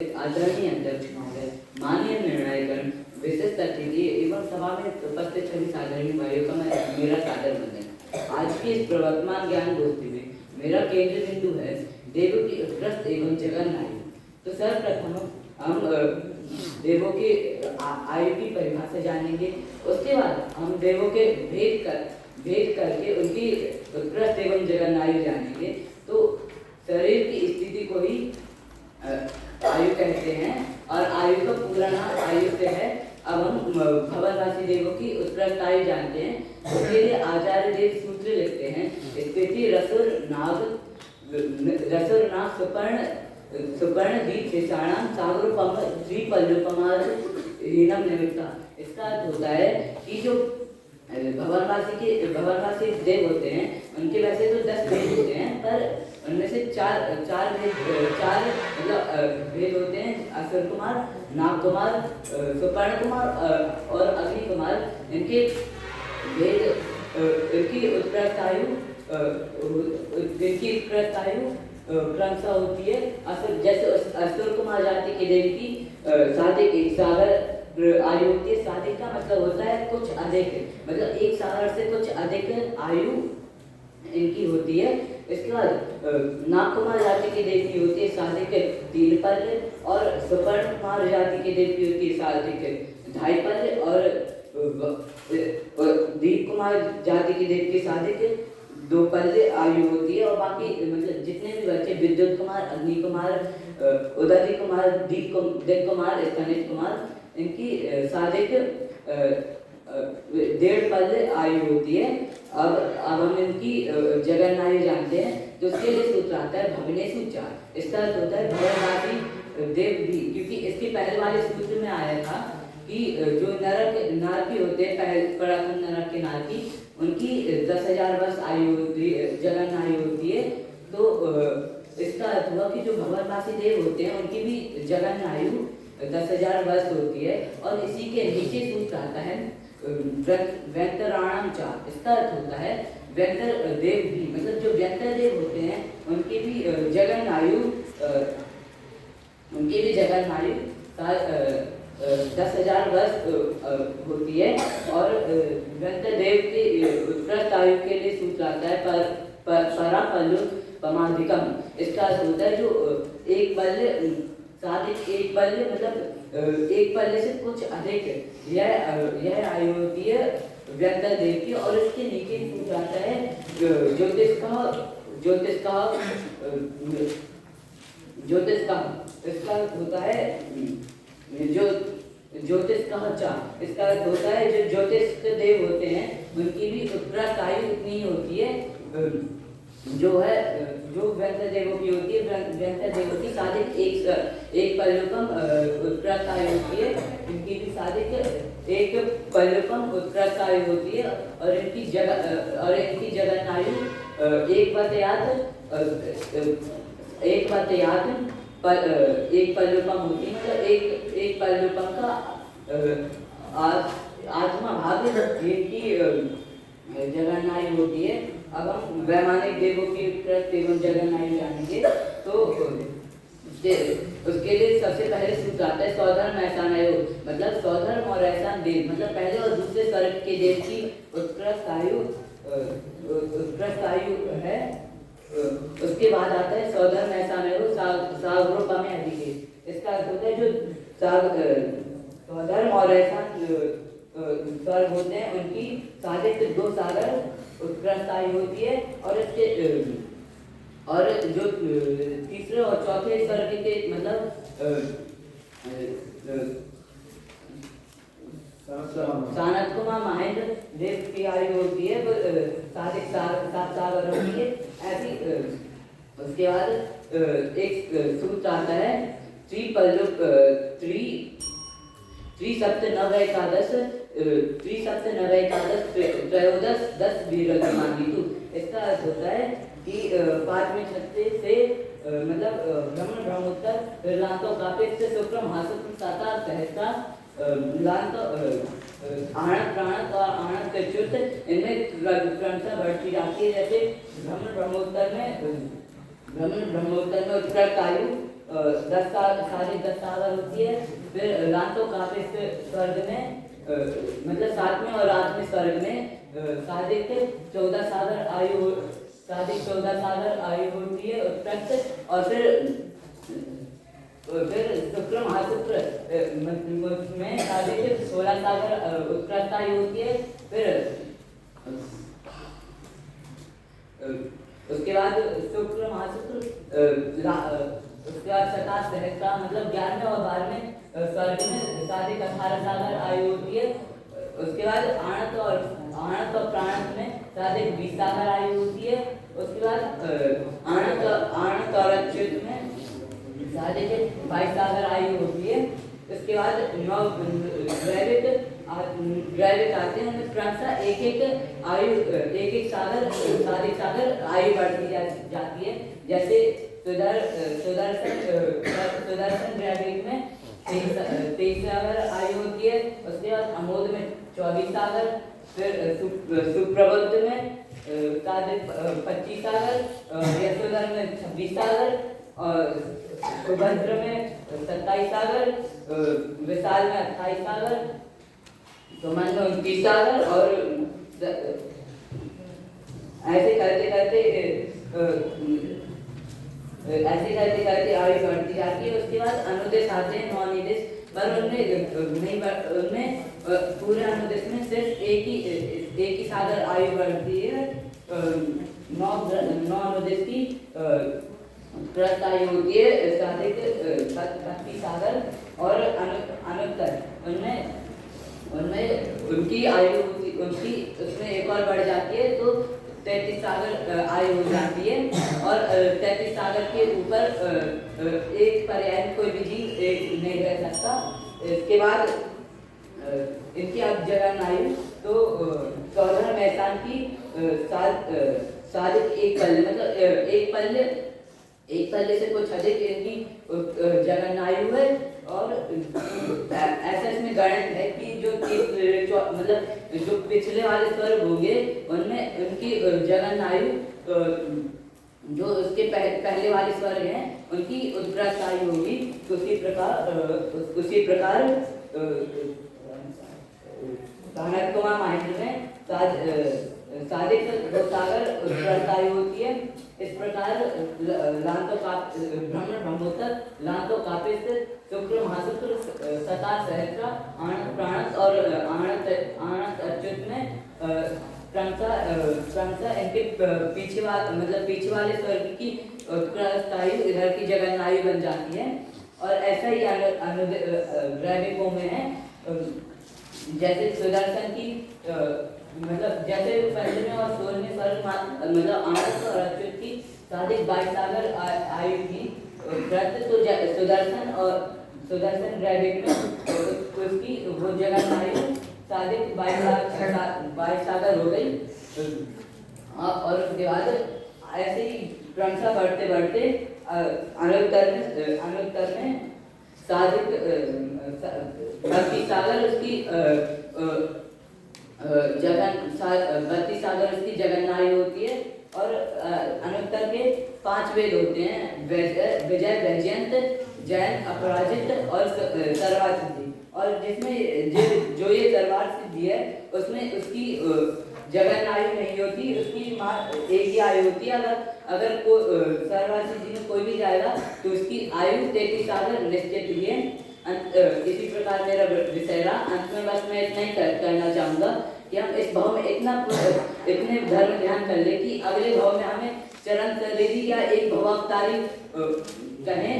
आदरणीय अध्यक्ष महोदय, माननीय निर्णयगण, विशिष्ट अतिथि एवं सभा में उपस्थित सभी साधारण भाइयों का मेरा सादर वंदन। आज की इस प्रवर्तमान ज्ञान गोष्ठी में मेरा केंद्र बिंदु है देवों की उत्कृष्ट एवं जगन आयु। तो सर्वप्रथम हम देवों की आयु की परिभाषा जानेंगे। उसके बाद हम देवों के भेद करके उनकी उत्कृष्ट एवं जगन आयु जानेंगे। तो शरीर की स्थिति को ही आयु कहते हैं और आयु का पूरा नाम आयुष्य है। अब हम भवनवासी देवों की उत्कृष्ट आयु जानते हैं। उसके लिए आचार्य देव सूत्र लिखते हैं। स्थिति रसुर नाग सुपर्ण दीप शेषाणाम सागरोपम द्विपल्लुपमार हीनम निमित्ता। इसका अर्थ होता है कि जो भवनवासी देव होते हैं उनके वैसे तो 10 भेद होते हैं, पर उनमें से चार भेद होते हैं। असुर कुमार, नाग कुमार, सुपर्ण कुमार और अग्नि कुमार। इनके भेद इनकी उत्कृष्ट आयु क्रमशः होती है। जैसे असुर कुमार जाति के देव की साधिक सागर आयु होती है। साधिक का मतलब होता है कुछ अधिक, मतलब एक सागर से कुछ अधिक आयु इनकी होती है। इसके बाद नाग कुमार जाति की देव की होती है साधिक 3 पल्ले, और सुपर्ण कुमार जाति की देव की होती है साधिक 2.5 पल्ले, और दीप कुमार जाति की देव की साधिक 2 पल्ले आयु होती है। और बाकी मतलब जितने भी बच्चे विद्युत कुमार, अग्नि कुमार, उदय कुमार, दीप कुमार, स्तनित कुमार, इनकी साधिक 1.5 पल्ले आयु होती है। अब हम इनकी जगन आयु जानते हैं। तो उसके लिए सूत्र आता है भवनेषु 4। इसका अर्थ होता है भवनवासी देव भी, क्योंकि इसके पहले वाले सूत्र में आया था कि जो नारकी होते हैं, पराक्रम नरक के नारकी, उनकी 10,000 वर्ष आयु होती है, जगन आयु होती है। तो इसका अर्थ हुआ कि जो भवनवासी देव होते हैं उनकी भी जगन आयु 10,000 वर्ष होती है। और इसी के नीचे सूत्र आता है व्यंतराणाम 4। इसका अर्थ होता है व्यंतर देव भी, मतलब जो व्यंतर देव होते हैं उनकी भी जगन आयु 10,000 वर्ष होती है। और व्यंतर देव की उत्कृष्ट आयु के लिए सूत्र आता है परापल्लु पमाधिकम। इसका अर्थ होता है जो एक पल्ले साधिक 1 पल्ले, मतलब 1 पल्ले से कुछ अधिक, यह आयु होती है व्यंतर देव की। और इसके नीचे सूत्र आता है ज्योतिष का। इसका होता है जो ज्योतिष का चा। इसका अर्थ होता है जो ज्योतिष के देव होते हैं उनकी भी उत्कृष्ट आयु इतनी होती है जो व्यंतर देवों की होती है। व्यंतर देवों की साधिक 1 पल्लुकम उत्कृष्ट आयु होती है। इनकी भी साधिक 1 पल्लुकम उत्कृष्ट आयु होती है। और इनकी जगन आयु 1 पल्लुकम होती है। मतलब एक पल्लुकम का आत्मा भाग इनकी जगन आयु होती है। अब हम वैमानिक देवों की उत्कृष्ट एवं जगन आयु जानेंगे। तो उसके लिए सबसे पहले सूत्र आता है सौधर्म ऐसान आयु, मतलब सौधर्म और ऐसान देव, मतलब पहले और दूसरे स्वर्ग के देव की उत्कृष्ट आयु है। उसके बाद आता है सौधर्म ऐसान आयु सागरोपम में अधिक। इसका अर्थ होता है जो सौधर्म और ऐसान स्वर्ग होते हैं उनकी साधिक 2 सागर उत्कृष्ट आयु होती है। और जो तीसरे और चौथे स्वर्ग के मतलब सानत कुमार महेंद्र देव की आयु होती है वो साधिक 7 सागर होती है। ऐसी उसके बाद एक सूत्र आता है त्रिसप्तनव एकादश त्रयोदश 10 वीरमानितु। इसका अर्थ होता है कि 5वें छत्ते से मतलब भ्रमण ब्रह्मोत्तर फिर लांतो कापेक्ष शुक्रम हासुक्रम साता सहसा लांत आणत प्राणत और आणत च्युत, इनमें क्रमशः बढ़ती जाती है। जैसे भ्रमण ब्रह्मोत्तर में उत्कृष्ट आयु साढ़े 10 सागर होती है। फिर लांतो कापिस स्वर्ग में मतलब 7वें और 8वें स्वर्ग में सादिक 14 सागर आयु होती है उत्कृष्ट। और फिर शुक्र महाशुक्र में सादिक 16 सागर उत्कृष्ट आयु होती है। फिर उसके बाद शुक्र महाशुक्र उसके बाद 27 सहस्त्र मतलब 11वें और 12वें स्वर्ग में सादिक 18 सागर आयु होती है। उसके बाद आणत और प्राणत में सादिक 20 सागर आयु होती है। उसके बाद आणत और अच्युत में सादिक 22 सागर आयु होती है। उसके बाद ड्रैविक आते हैं, उनमें क्रमशः एक सागर आयु बढ़ती जाती है। जैसे सुदर्शन ड्रैविक में 23 सागर आयु होती है। उसके बाद अमोद में 24 सागर, फिर सुप्रबुद्ध में सादिक 25 सागर, यशोधर में 26 सागर, और सुभद्र में 27 सागर, विशाल में 28 सागर, सुमन में 29 सागर। और ऐसे करते आयु बढ़ती जाती है। उसके बाद अनुदेश आते हैं, 9 निदेश, पर उनमें पूरे अनुदेश में सिर्फ एक ही सागर आयु बढ़ती है। 9 अनुदेश की प्रस्त आयु होती है सादिक 32 सागर। और अनुत्तर उनमें उनकी आयु होती, उनकी उसमें एक और बढ़ जाती है तो 33 सागर आयु हो जाती है। और 33 सागर के ऊपर एक पर्याय कोई भी जीव एक नहीं रह सकता। इसके बाद इनकी अब जगन आयु तो 14 मैसान की सादिक एक पल्ले मतलब एक पल्ले से कुछ अधिक इनकी जगन आयु है। और ऐसा इसमें गणित है कि जो मतलब जो पिछले वाले स्वर्ग होंगे उनमें उनकी जगन आयु जो उसके पहले वाले स्वर्ग हैं उनकी उत्कृष्ट आयु होगी। उसी प्रकार कुमार महेंद्र में सादिक 2 सागर उत्कृष्ट आयु होती है। इस प्रकार ब्रह्मोत्तर लांतो कापिस शुक्र महाशुक्र 27 सहस्त्र आणत प्राणत और आणत अच्युत में क्रमशः इनके पीछे वाले स्वर्ग की उत्कृष्ट आयु इधर की जगन आयु बन जाती है। और ऐसा ही ड्रैविकों में है। जैसे सुदर्शन की मतलब जैसे 15वें और 16वें स्वर्ग मतलब आणत और अच्युत की सादिक 22 सागर आयु थी। तो सुदर्शन ड्रैविक में उसकी वो जगन आयु सादिक 22 सागर हो गई। और उसके बाद ऐसे ही क्रमशः बढ़ते अनुत्तर में सादिक 32 सागर उसकी बत्तीस सागर उसकी जगन आयु होती है। और अनुत्तर के 5 वेद होते हैं, विजय, वैजयंत, जैन, अपराजित और सर्वासिद्धि। और जिसमें जो ये सर्वार सिद्धि है उसमें उसकी जगन आयु नहीं होती, उसकी एक ही आयु होती है। अगर सर्वार सिद्धि में कोई भी जाएगा तो उसकी आयु 33 सागर निश्चित ही है। इसी प्रकार मेरा विषय रहा। अंत में बस मैं इतना ही करना चाहूँगा कि हम इस भाव में इतने धर्म ध्यान कर ले कि अगले भाव में हमें चरण शरीरी या एक भवावतारी कहें।